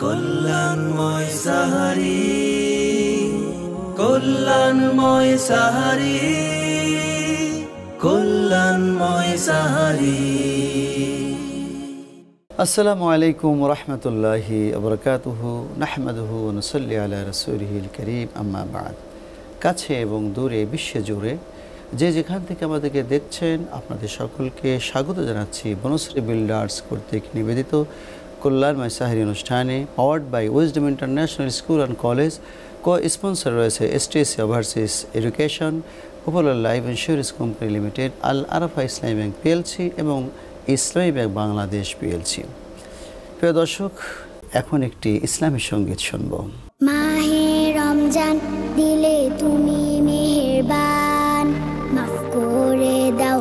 কল্যাণময় সাহারি, কল্যাণময় সাহারি, কল্যাণময় সাহারি। আসসালামু আলাইকুম রহমতুল্লাহি আবরাকাতুহু, নাহমাদুহু ওয়া নুসাল্লি আলা রাসূলিহিল কারীম, আম্মা বা'দ। কাছে এবং দূরে বিশ্বে জুড়ে যে যেখান থেকে আমাদেরকে দেখছেন, আপনাদের সকলকে স্বাগত জানাচ্ছি বনশ্রী বিল্ডার্স কর্তৃক নিবেদিত কল্যাণময় সাহারি অনুষ্ঠানে, powered by Wisdom International School and College. Cosponsor রয়েছে STC overseas education, popular life insurance company limited, Al Arafa Islami bank PLC এবং ইসলামী ব্যাংক বাংলাদেশ PLC। প্রিয় দর্শক, এখন একটি ইসলামী সঙ্গীত শুনব। মাহে রমজান দিলে তুমি মেহেরবান, মাফ করে দাও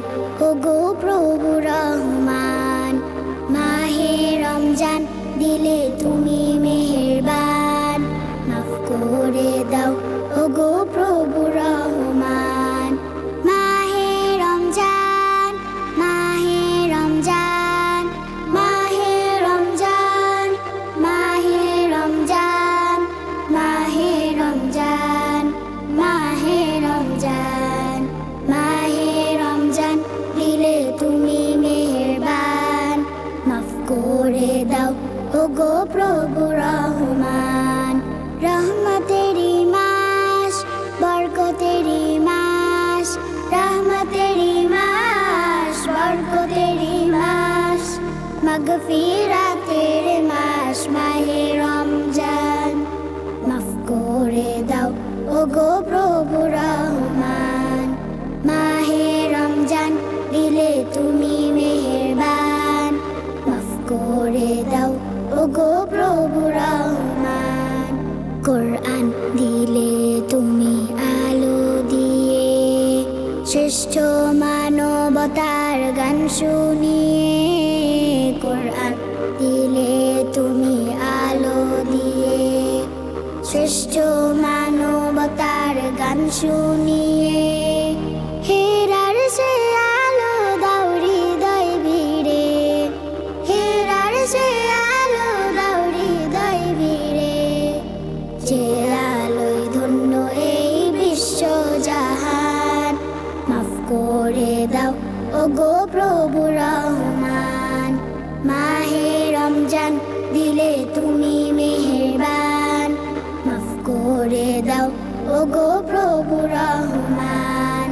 ওগো প্রভু রহমান। মাহে রমজান দিলে তুমি মেহেরবান, মাফ করে দাও ওগো প্রভু রহমান। মাহে রমজান, মাহে রমজান, মাহে রমজান, মাহে রমজান, মাহে রমজান, মাহে রমজান, মাহে রমজান দিলে তুমি মেহেরবান, মাফ করে দাও ওগো প্রভু রহমান। রহমতেরি মাস, বরকতেরি মাস, রহমতেরি মাস, বরকতেরি মাস, মাগফিরাতের মাস মাহে রমজান, মাফ করে দাও ওগো প্রভু রহমান। মাহে রমজান দিলে তুমি মেহেরবান, মাফ করে দাও ওগো প্রভু রহমান। কোরআন দিলে তুমি আলো দিয়ে, শ্রেষ্ঠ মানবতার গান শুনিয়ে। কোরআন দিলে তুমি আলো দিয়ে, শ্রেষ্ঠ মানবতার গান শুনিয়ে। হেরার সে আলো দাও হৃদয় ভিড়ে, হেরার সে আলো দাও হৃদয় ভিড়ে। যে আলোয় ধন্য এই বিশ্ব জাহান, মাফ করে দাও ওগো প্রভু রহমান। মাহে রমজান দিলে তুমি মেহেরবান, মাফ করে দাও ওগো প্রভু রহমান।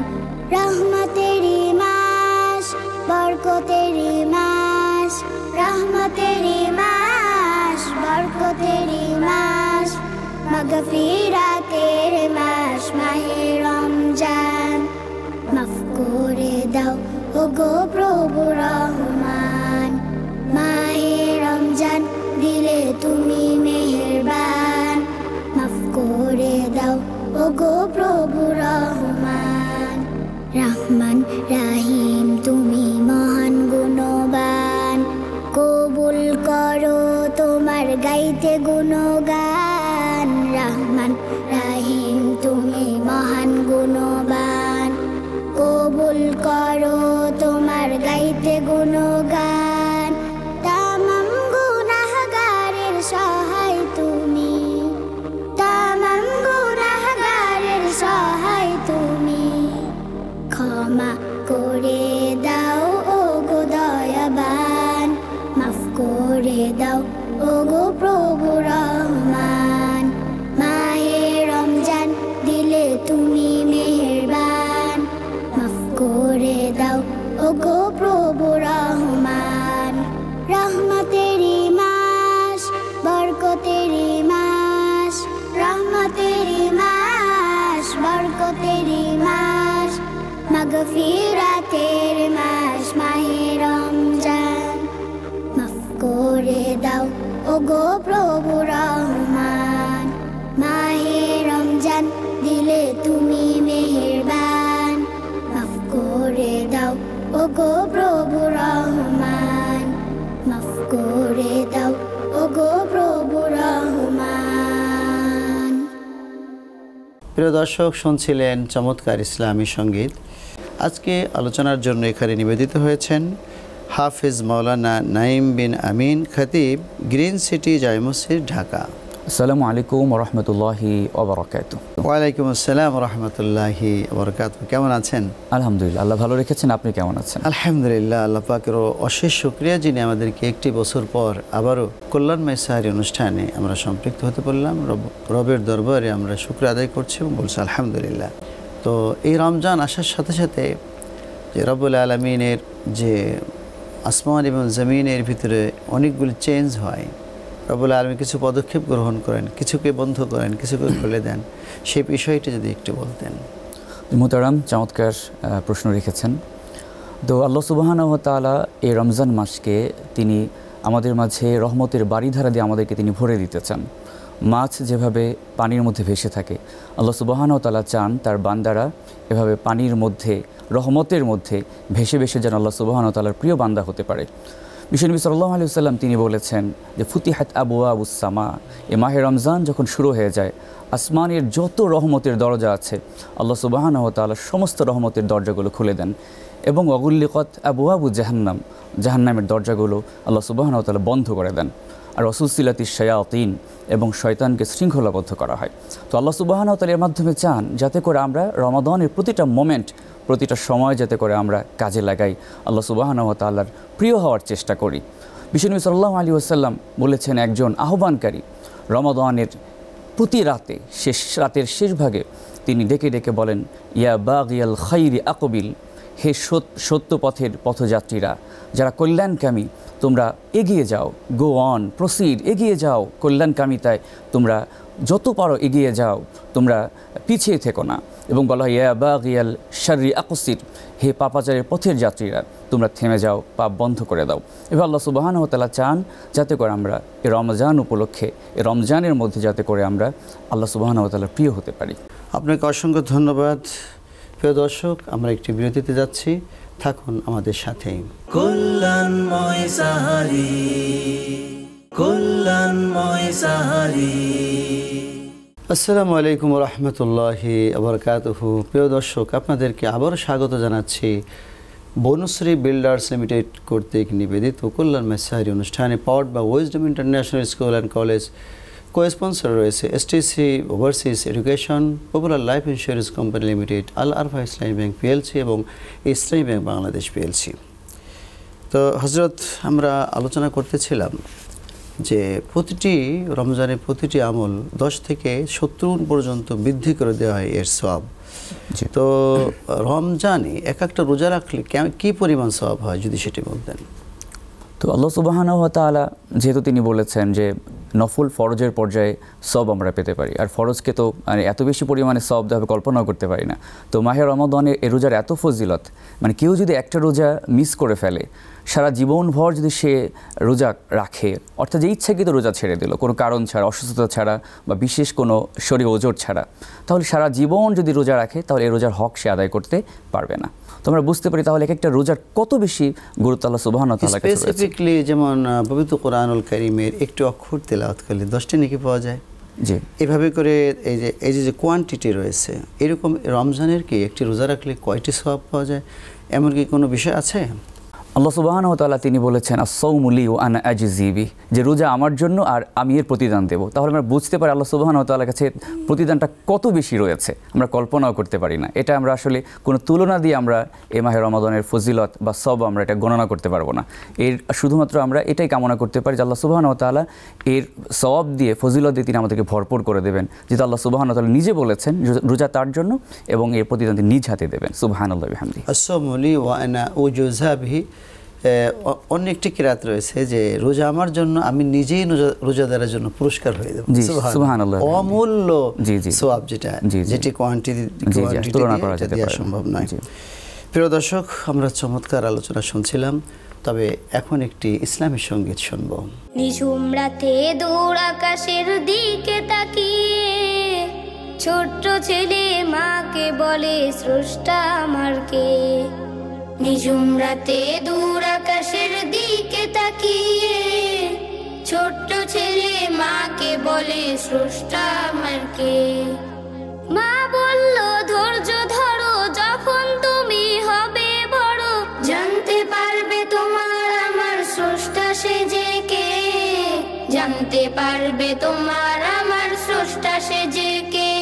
রহমতেরি মাস, বরকতেরি মাস, রহমতেরি মাস, বরকতেরি মাস, মাগফিরাতের মাস মাহে রমজান, মাফ করে দাও ওগো প্রভু রহমান। মাহে রমজান দিলে তুমি মেহেরবান, মাফ করে দাও ওগো প্রভু রহমান। রহমান রাহিম তুমি মহান গুণবান, কবুল করো তোমার গাইতে গুণগান। রহমান রাহিম তুমি মহান গুণবান, কবুল করো তোমার গাইতে গুণগান। তামাম গুনাহগারের সহায় তুমি, তামাম গুনাহগারের সহায় তুমি। ক্ষমা করে দাও ওগো দয়াবান, মাফ করে দাও ওগো প্রভু রহমান। মাহে রমজান দিলে তুমি মেহেরবান, মাফ করে দাও ওগো প্রভু রহমান। রহমতেরি মাস, বরকতেরি মাস, রহমতেরি মাস, বরকতেরি মাস, মাগফিরাতের মাস মাহে রমজান, মাফ করে দাও ওগো প্রভু রহমান। মাহে রমজান দিলে তুমি মেহেরবান, মাফ করে দাও ওগো প্রভু রহমান, মাফ করে দাও ওগো প্রভু রহমান। প্রিয় দর্শক, শুনছিলেন চমৎকার ইসলামী সঙ্গীত। আজকে আলোচনার জন্য এখানে নিবেদিত হয়েছেন হাফিজ মাওলানা নাইম বিন আমিন খতিব, গ্রিন সিটি জামে মসজিদ, ঢাকা। আসসালামু আলাইকুম ওয়া রাহমাতুল্লাহি ওয়া বারাকাতুহু। ওয়ালাইকুম আসসালাম ওয়া রাহমাতুল্লাহি ওয়া বারাকাতুহু। কেমন আছেন? আলহামদুলিল্লাহ, আল্লাহ ভালো রেখেছেন। আপনি কেমন আছেন? আলহামদুলিল্লাহ, আল্লাহ পাকের অশেষ শুকরিয়া, যিনি আমাদেরকে একটি বছর পর আবারও কল্যাণময় সাহারি অনুষ্ঠানে আমরা সম্পৃক্ত হতে পারলাম। রবের দরবারে আমরা শুকর আদায় করছি এবং বলছি আলহামদুলিল্লাহ। তো এই রমজান আসার সাথে সাথে যে রব্বুল আলামিনের যে আসমান এবং জমিনের ভিতরে অনেকগুলি চেঞ্জ হয়, রব্বুল আলামিন কিছু পদক্ষেপ গ্রহণ করেন, কিছুকে বন্ধ করেন, কিছুকে খুলে দেন, সেই বিষয়টি যদি একটু বলতেন। মুহতারাম, চমৎকার প্রশ্ন রেখেছেন। তো আল্লাহ সুবহানাহু ওয়া তাআলা এই রমজান মাসকে তিনি আমাদের মাঝে রহমতের বাড়িধারা দিয়ে আমাদেরকে তিনি ভরে দিতে চান। মাছ যেভাবে পানির মধ্যে ভেসে থাকে, আল্লাহ সুবহানাহু ওয়া তাআলা চান তার বান্দারা এভাবে পানির মধ্যে, রহমতের মধ্যে ভেসে ভেসে যেন আল্লাহ সুবহানাহু ওয়া তাআলার প্রিয় বান্দা হতে পারে। বিশ্বনবী সাল্লাল্লাহু আলাইহি ওয়াসাল্লাম তিনি বলেছেন যে ফুতিহাত আবওয়াবুস সামা, এ মাহে রমজান যখন শুরু হয়ে যায়, আসমানের যত রহমতের দরজা আছে আল্লাহ সুবহানাহু ওয়া তাআলা সমস্ত রহমতের দরজাগুলো খুলে দেন, এবং ওয়াগুল্লিকাত আবওয়াবু জাহান্নাম, জাহান্নামের দরজাগুলো আল্লাহ সুবহানাহু ওয়া তাআলা বন্ধ করে দেন। আর ওয়াসুলসিলাতিশ শায়াতিন, এবং শয়তানকে শৃঙ্খলাবদ্ধ করা হয়। তো আল্লাহ সুবহানাহু ওয়া তাআলা এর মাধ্যমে চান যাতে করে আমরা রমাদানের প্রতিটা মোমেন্ট, প্রতিটা সময় যাতে করে আমরা কাজে লাগাই, আল্লাহ সুবহানাহু ওয়া তাআলার প্রিয় হওয়ার চেষ্টা করি। বিশ্বনবী সাল্লাল্লাহু আলাইহি ওয়াসাল্লাম বলেছেন, একজন আহ্বানকারী রমাদানের প্রতি রাতে, রাতের শেষ ভাগে তিনি ডেকে ডেকে বলেন, ইয়া বাগিয়াল খাইরি আকবিল, হে সত্য পথের পথযাত্রীরা, যারা কল্যাণকামী, তোমরা এগিয়ে যাও, গো অন, প্রসিড, এগিয়ে যাও কল্যাণকামিতায়, তোমরা যত পারো এগিয়ে যাও, তোমরা পিছিয়ে থেকো না। এবং বলা হয়, ইয়া বাগিয়াল শাররি আকসির, হে পাপাচারের পথের যাত্রীরা, তোমরা থেমে যাও, পাপ বন্ধ করে দাও। এবার আল্লাহ সুবহানাহু ওয়া তাআলা চান যাতে করে আমরা এই রমজান উপলক্ষে, এই রমজানের মধ্যে যাতে করে আমরা আল্লাহ সুবহানাহু ওয়া তাআলার প্রিয় হতে পারি। আপনাকে অসংখ্য ধন্যবাদ। প্রিয় দর্শক, আমরা একটি বিরতিতে যাচ্ছি, থাকুন আমাদের সাথেই। কল্যাণময় সাহারি, কল্যাণময় সাহারি। আসসালামু আলাইকুম ওয়া রাহমাতুল্লাহি ওয়া বারাকাতুহু। প্রিয় দর্শক, আপনাদেরকে আবারও স্বাগত জানাচ্ছি বনশ্রী বিল্ডার্স লিমিটেড কর্তৃক নিবেদিত কল্যাণময় সাহারি অনুষ্ঠানে, powered by Wisdom International School and College. Cosponsor রয়েছে STC overseas education, popular life insurance company limited, Al Arafa Islami bank PLC এবং ইসলামী ব্যাংক বাংলাদেশ পিএলসি। তো হযরত, আমরা আলোচনা করতেছিলাম যে প্রতিটি রমজানের প্রতিটি আমল 10 থেকে 70 পর্যন্ত বৃদ্ধি করে দেওয়া হয় এর সওয়াব। তো রমজানে এক একটা রোজা রাখলে কী পরিমাণ সওয়াব হয়, যদি সেটি বলতেন। তো আল্লাহ সুবহানাহু ওয়া তাআলা যেহেতু তিনি বলেছেন যে নফল ফরজের পর্যায়ে সওয়াব আমরা পেতে পারি, আর ফরজকে তো মানে এত বেশি পরিমাণে সওয়াব দেওয়া হবে কল্পনাও করতে পারি না। তো মাহে রমাদানে এই রোজার এত ফজিলত, মানে কেউ যদি একটা রোজা মিস করে ফেলে, সারা জীবনভর যদি সে রোজা রাখে, অর্থাৎ যে ইচ্ছাকৃত রোজা ছেড়ে দিল কোনো কারণ ছাড়া, অসুস্থতা ছাড়া বা বিশেষ কোনো শরীর ওজর ছাড়া, তাহলে সারা জীবন যদি রোজা রাখে তাহলে এই রোজার হক সে আদায় করতে পারবে না। তো আমরা বুঝতে পারি তাহলে এক একটা রোজার কত বেশি গুরুত্ব আল্লাহ সুবহানাহু ওয়া তাআলার কাছে রয়েছে। স্পেসিফিকলি যেমন পবিত্র কোরআনুল কারীমের একটি অক্ষর তেলাওয়াত করলে 10টি নেকি পাওয়া যায়। জি, এভাবে করে এই যে কোয়ান্টিটি রয়েছে, এরকম রমজানের কি একটি রোজা রাখলে কয়টি সওয়াব পাওয়া যায়, এমন কি কোনো বিষয় আছে? আল্লাহ সুবহানাহু ওয়া তাআলা তিনি বলেছেন, আস-সাওমু লি ওয়া আনা আজজি বিহি, যে রোজা আমার জন্য আর আমি এর প্রতিদান দেব। তাহলে আমরা বুঝতে পারি আল্লাহ সুবহানাহু ওয়া তাআলার কাছে প্রতিদানটা কত বেশি রয়েছে, আমরা কল্পনাও করতে পারি না। এটা আমরা আসলে কোনো তুলনা দিয়ে আমরা এই মাহে রমাদানের ফজিলত বা সওয়াব আমরা এটা গণনা করতে পারবো না। এর শুধুমাত্র আমরা এটাই কামনা করতে পারি যে আল্লাহ সুবহানাহু ওয়া তাআলা এর সওয়াব দিয়ে, ফজিলত দিয়ে তিনি আমাদেরকে ভরপুর করে দেবেন, যেটা আল্লাহ সুবহানাহু ওয়া তাআলা নিজে বলেছেন রোজা তার জন্য এবং এর প্রতিদান তিনি নিজ হাতে দেবেন। সুবহানাল্লাহি ওয়া বিহামদিহি। আস-সাওমু লি ওয়া আনা উজযা বিহি। অন্য একটি কিরাত রয়েছে যে রোজা আমার জন্য, আমি নিজেই রোজাদারের জন্য পুরস্কার হয়ে দেব। সুবহানাল্লাহ, অমূল্য সওয়াব, যেটি কোয়ান্টিটি তুলনা করা যেতে পারে সম্ভব নয়। প্রিয় দর্শক, আমরা চমৎকার আলোচনা শুনছিলাম, তবে এখন একটি ইসলামী সঙ্গীত শুনব। নিঝুম রাতে দূর আকাশের দিকে তাকিয়ে ছোট্ট ছেলে মাকে বলে, স্রষ্টা আমার কে। নিঝুম রাতে দূর আকাশের দিকে তাকিয়ে ছোট্ট ছেলে মাকে বলে, স্রষ্টা আমার কে। মা বলল, ধৈর্য ধরো, যখন তুমি হবে বড় জানতে পারবে তোমার তোমার আমার স্রষ্টা সেজে কে।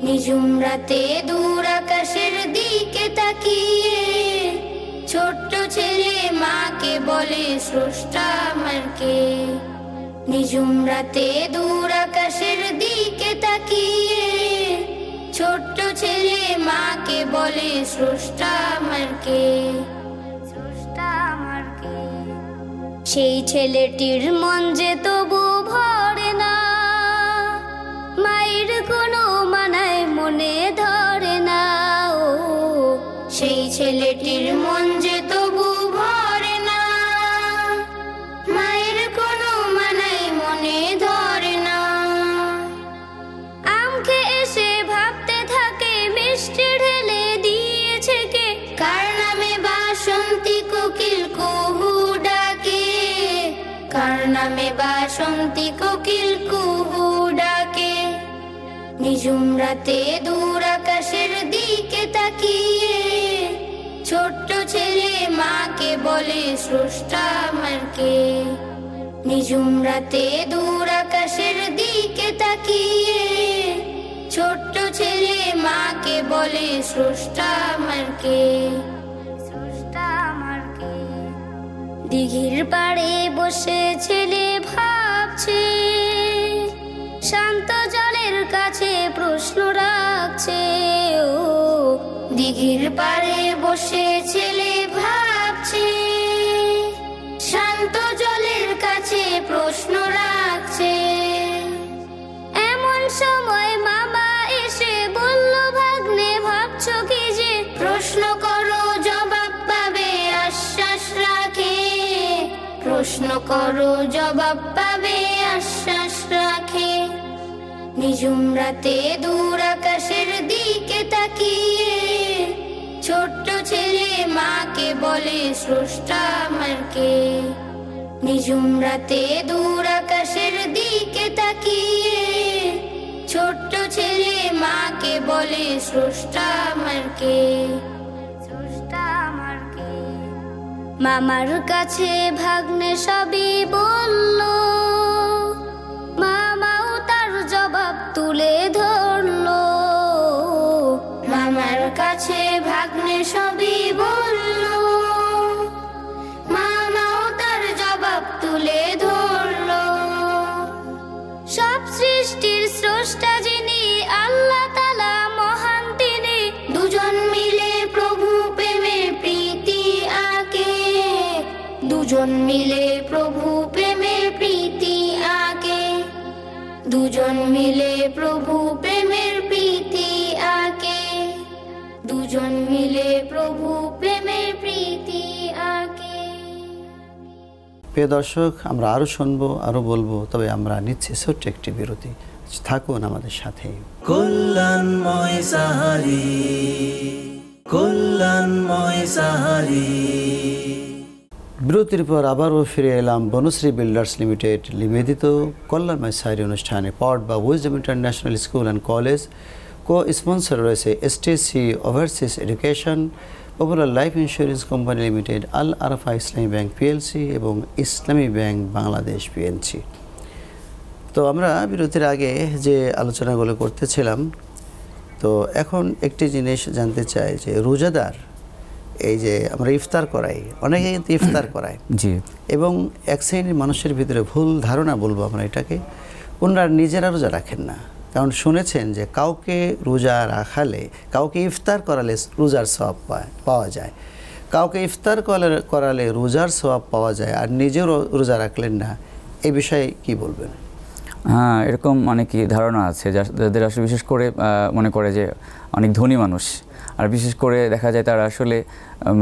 নিঝুম রাতে দূর আকাশের দিকে তাকিয়ে ছোট্ট ছেলে মাকে বলে স্রষ্টা আমার কে। নিঝুম রাতে দূর আকাশের দিকে তাকিয়ে ছোট্ট ছেলে মাকে বলে স্রষ্টা আমার কে। স্রষ্টা আমার কে। সেই ছেলেটির মন যে তবু ভরে না, মায়ের কোনো মানায় মনে ধরে না। ও সেই ছেলেটির মন যে তবু ভরে না, মায়ের কোনো মানায় মনে ধরে না। আমকে এসে ভাবতে থাকে মিষ্টি ঢেলে দিয়েছে কে, কার নামে বাসন্তী কোকিল কুহু ডাকে, কার নামে বাসন্তী কোকিল কুহু ডাকে। নিঝুম রাতে দূর আকাশের দিকে তাকিয়ে ছোট্ট ছেলে মাকে বলে স্রষ্টা আমার কে। নিঝুম রাতে দূর আকাশের দিকে তাকিয়ে ছোট্ট ছেলে মাকে বলে স্রষ্টা আমার কে। স্রষ্টা আমার কে। দিঘির পাড়ে বসে ছেলে ভাবছে, শান্ত জলের কাছে প্রশ্ন রাখছে। ও দিঘির পাড়ে বসে ছেলে ভাবছে, শান্ত জলের কাছে প্রশ্ন রাখছে। এমন সময় মামা এসে বলল, ভাগ্নে ভাবছো কি যে, প্রশ্ন করো জবাব পাবে আশ্বাস রাখে, প্রশ্ন করো জবাব পাবে আশ্বাস রাখে। নিঝুম রাতে দূর আকাশের দিকে তাকিয়ে ছোট্ট ছেলে মাকে বলে স্রষ্টা আমার কে। নিঝুম রাতে দূর আকাশের দিকে তাকিয়ে ছোট্ট ছেলে মাকে বলে স্রষ্টা আমার কে। স্রষ্টা আমার কে। মামার কাছে ভাগ্নে সবই বলল, মামাও তার জবাব তুলে ধরলো। মামার কাছে ভাগ্নে সবই বলল, মামাও তার জবাব তুলে ধরলো। সব সৃষ্টির স্রষ্টা যিনি আল্লাহ তাআলা মহান তিনি, দুজন মিলে প্রভু প্রেমে প্রীতি আঁকে, দুজন মিলে প্রভু প্রেমে প্রীতি আঁকে, দুজন মিলে প্রভু প্রেমের প্রীতি আঁকে, দুজন মিলে প্রভু প্রেমের প্রীতি আঁকে। প্রিয় দর্শক, আমরা আরও শুনবো, আরও বলবো, তবে আমরা নিচ্ছি ছোট্ট একটি বিরতি। থাকুন আমাদের সাথে। কল্যাণময় সাহারি, কল্যাণময় সাহারি। বিরতির পর আবারও ফিরে এলাম বনশ্রী বিল্ডার্স লিমিটেড নিবেদিত কল্যাণময় সাহারি অনুষ্ঠানে। Powered by Wisdom International School and College, cosponsor রয়েছে STC overseas education, popular life insurance company limited, Al Arafa Islami bank PLC এবং ইসলামী ব্যাংক বাংলাদেশ পিএনসি। তো আমরা বিরতির আগে যে আলোচনাগুলো করতেছিলাম, তো এখন একটি জিনিস জানতে চাই যে রোজাদার, এই যে আমরা ইফতার করাই, অনেকে কিন্তু ইফতার করায়, জি, এবং এক শ্রেণীর মানুষের ভিতরে ভুল ধারণা বলবো আমরা এটাকে, ওনারা নিজেরা রোজা রাখেন না। কারণ শুনেছেন যে কাউকে রোজা রাখালে, কাউকে ইফতার করালে রোজার সওয়াব পাওয়া যায়, কাউকে ইফতার করালে রোজার সওয়াব পাওয়া যায়, আর নিজেও রোজা রাখলেন না। এই বিষয়ে কি বলবেন? হ্যাঁ, এরকম অনেকই ধারণা আছে যাদের আসলে বিশেষ করে মনে করে যে অনেক ধনী মানুষ, আর বিশেষ করে দেখা যায় তারা আসলে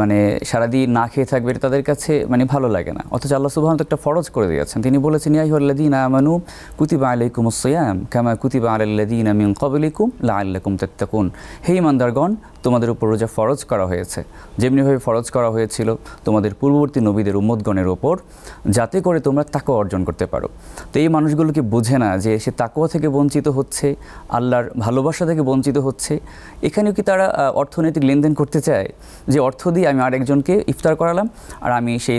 মানে সারাদিন না খেয়ে থাকবে, এটা তাদের কাছে মানে ভালো লাগে না। অথচ আল্লাহ সুবহানাহু ওয়া তাআলা একটা ফরজ করে দিয়েছেন। তিনি বলেছেন, ইয়া আইয়ুহাল্লাযীনা আমানু কুতিবা আলাইকুমুস সিয়াম কামা কুতিবা আলাল্লাযীনা মিন ক্বাবলিকুম লাআল্লাকুম তাত্তাকুন। হে ঈমানদারগণ, তোমাদের উপর রোজা ফরজ করা হয়েছে যেমনিভাবে ফরজ করা হয়েছিল তোমাদের পূর্ববর্তী নবীদের উম্মতগণের ওপর, যাতে করে তোমরা তাকওয়া অর্জন করতে পারো। তো এই মানুষগুলোকে বোঝে না যে সে তাকওয়া থেকে বঞ্চিত হচ্ছে, আল্লাহর ভালোবাসা থেকে বঞ্চিত হচ্ছে। এখানেও কি তারা অর্থনৈতিক লেনদেন করতে চায়, যে অর্থ দিয়ে আমি আরেকজনকে ইফতার করালাম আর আমি সেই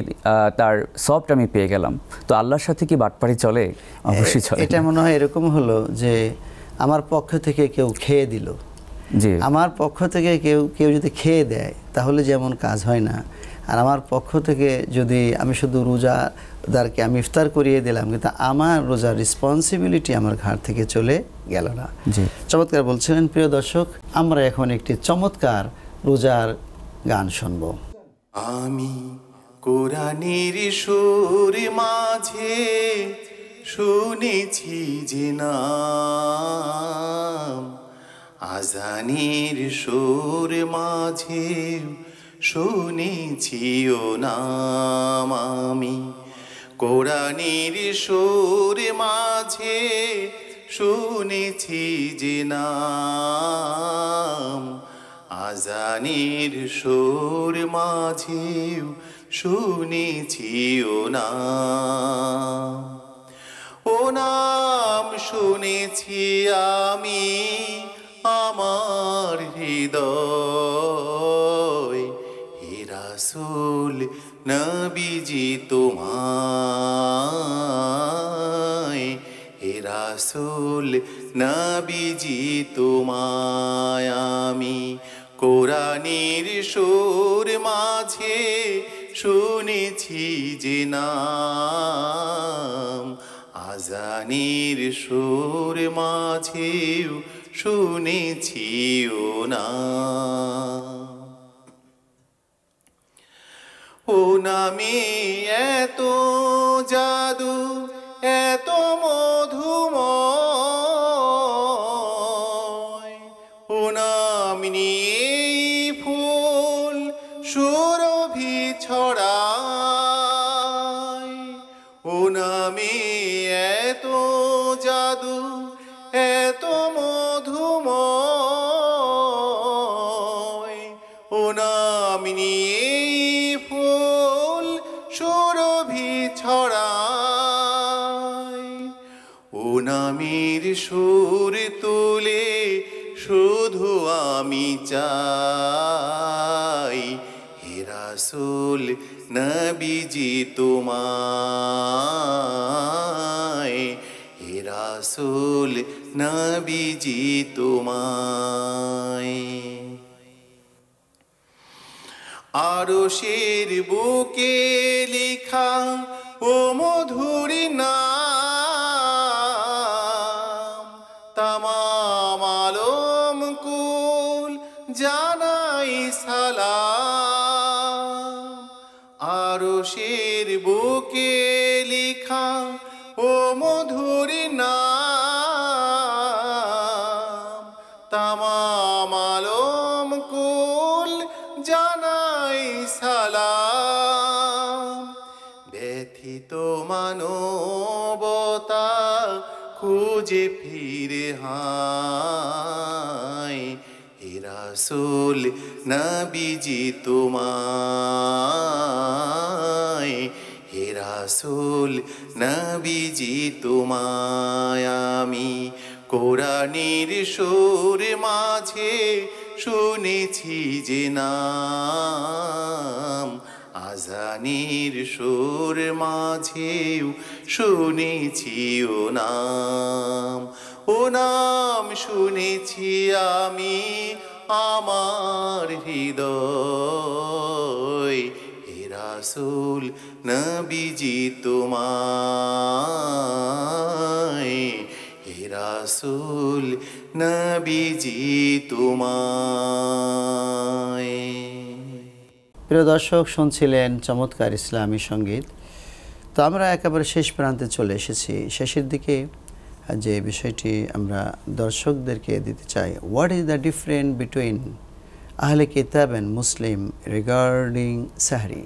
তার সবটা আমি পেয়ে গেলাম, তো আল্লাহর সাথে কি বাটপারি চলে? অবশ্যই চলে। এটা মনে হয় এরকম হলো যে আমার পক্ষ থেকে কেউ খেয়ে দিল, জি, আমার পক্ষ থেকে কেউ যদি খেয়ে দেয় তাহলে যেমন কাজ হয় না, আর আমার পক্ষ থেকে যদি আমি শুধু রোজাদারকে আমি ইফতার করিয়ে দিলাম, কিন্তু আমার রোজার রেসপন্সিবিলিটি আমার ঘাড় থেকে চলে গেল না। জি, চমৎকার বলছিলেন প্রিয় দর্শক। আমরা এখন একটি চমৎকার রোজার গান শুনব। আমি কোরআনের সুর মাঝে শুনেছি যে নাম, আজানের সুর মাঝে শুনেছি ও নাম। আমি কোরআনের সুর মাঝে শুনেছি যে নাম, আজানের সুর মাঝেও শুনেছি ও নাম। ও নাম শুনেছি আমি আমার হৃদয়, হে রাসূল নবীজি তোমায়, হে রাসূল নবীজি তোমায়। আমি কোরআনের সুর মাঝে শুনেছি যে নাম, আজানের সুর মাঝেও শুনেছি ও নাম। ও নামে এত জাদু, এত মধুময়, ও নাম নিয়ে ফুল সুরভি ছড়ায়। ও নামে এত জাদু, এত মধুময়, ও নাম নিয়ে ফুল সুরভি ছড়ায়। ও নামের সুর তুলে শুধু আমি চাই, হে রাসূল নবীজি তোমায়, হে রাসূল নবীজি তোমায়। আরশের বুকে লেখা ও মধুর নাম, তামাম আলম কুল জানাই সালাম। আরশের বুকে লেখা ও মধুর নাম, তামাম আলম কুল জানাই সালাম। ব্যথিত মানবতা খুঁজে ফিরে হায়, হে রাসূল নবীজি তোমায়, হে রাসূল নবীজি তোমায়। আমি কোরআনের সুর মাঝে শুনেছি যে নাম, আজানের সুর মাঝেও শুনেছি ও নাম। ও নাম শুনেছি আমি আমার হৃদয়, হে রাসূল নবীজি তোমায়, হে রাসূল নবীজি তোমায়। প্রিয় দর্শক, শুনছিলেন চমৎকার ইসলামী সঙ্গীত। তো আমরা একেবারে শেষ প্রান্তে চলে এসেছি। শেষের দিকে যে বিষয়টি আমরা দর্শকদেরকে দিতে চাই, what is the difference between আহলে কিতাব and Muslim regarding sehri?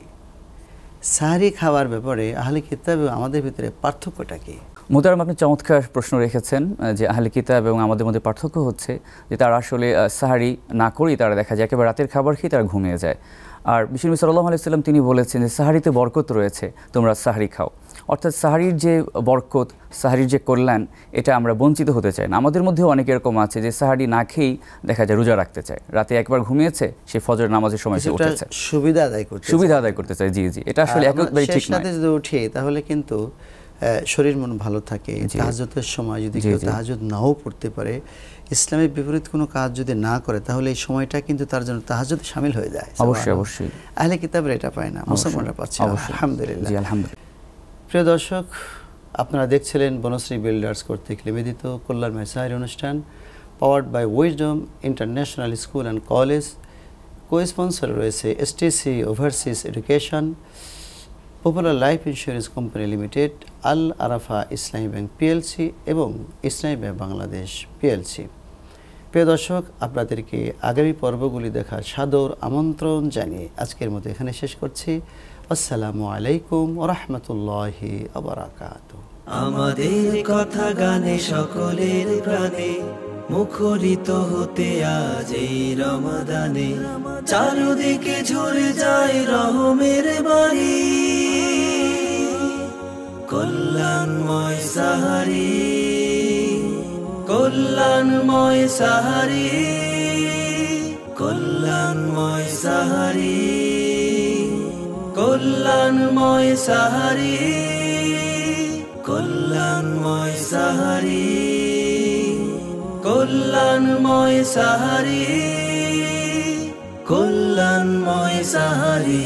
Sehri খাওয়ার ব্যাপারে আহলে কিতাব এবং আমাদের ভিতরে পার্থক্যটা কি? মুহতারাম, আপনি চমৎকার প্রশ্ন রেখেছেন যে আহলে কিতাব এবং আমাদের মধ্যে পার্থক্য হচ্ছে যে তারা আসলে সাহারি না করেই তারা দেখা যায় একেবারে রাতের খাবার খেয়ে তারা ঘুমিয়ে যায়। আর বিষ্ণু সাল্লাল্লাহু আলাইহি ওয়াসাল্লাম তিনি বলেছেন যে সাহারিতে বরকত রয়েছে, তোমরা সাহারি খাও। অর্থাৎ সাহারির যে বরকত, সাহারির যে কল্যাণ, এটা আমরা বঞ্চিত হতে চাই না। আমাদের মধ্যেও অনেক এরকম আছে যে সাহারি না খেয়েই দেখা যায় রোজা রাখতে চায়, রাতে একবার ঘুমিয়েছে, সে ফজর নামাজের সময় সে উঠেছে, সুবিধা আদায় করতে চায়। জি জি, এটা আসলে একেবারেই ঠিক নয়। সাথে যদি উঠি তাহলে কিন্তু শরীর মন ভালো থাকে। তাহাজ্জুদের সময় যদি কেউ তাহাজ্জুদ নাও পড়তে পারে, ইসলামের বিপরীত কোনো কাজ যদি না করে, তাহলে এই সময়টা কিন্তু তার জন্য তাহাজ্জুদে শামিল হয়ে যায়। অবশ্যই অবশ্যই আহলে কিতাবরা এটা পায় না, মুসলমানরা পাচ্ছে। আলহামদুলিল্লাহ। জি আলহামদুলিল্লাহ। প্রিয় দর্শক, আপনারা দেখছিলেন বনশ্রী বিল্ডার্স কর্তৃক নিবেদিত কল্যাণময় সাহারি অনুষ্ঠান, powered by Wisdom International School and College. Cosponsor রয়েছে STC overseas education, popular life insurance company limited, Al Arafa Islami bank PLC এবং ইসলামী ব্যাংক বাংলাদেশ পিএলসি। প্রিয় দর্শক, আপনাদেরকে আগামী পর্বগুলি দেখার সাদর আমন্ত্রণ জানিয়ে আজকের মতো এখানে শেষ করছি। আসসালামু আলাইকুম ওয়া রাহমাতুল্লাহি ওয়া বারাকাতুহু। আমাদের কথা গানে সকলের প্রাণে মুখরিত হতে আজ এই রমাদানে, চারদিকে ঝরে যায় রহমের বাণী। কল্যাণময় সাহারি, কল্যাণময় সাহারি, কল্যাণময় সাহারি, কল্যাণময় সাহারি, কল্যাণময় সাহারি, কল্যাণময় সাহারি, কল্যাণময় সাহারি।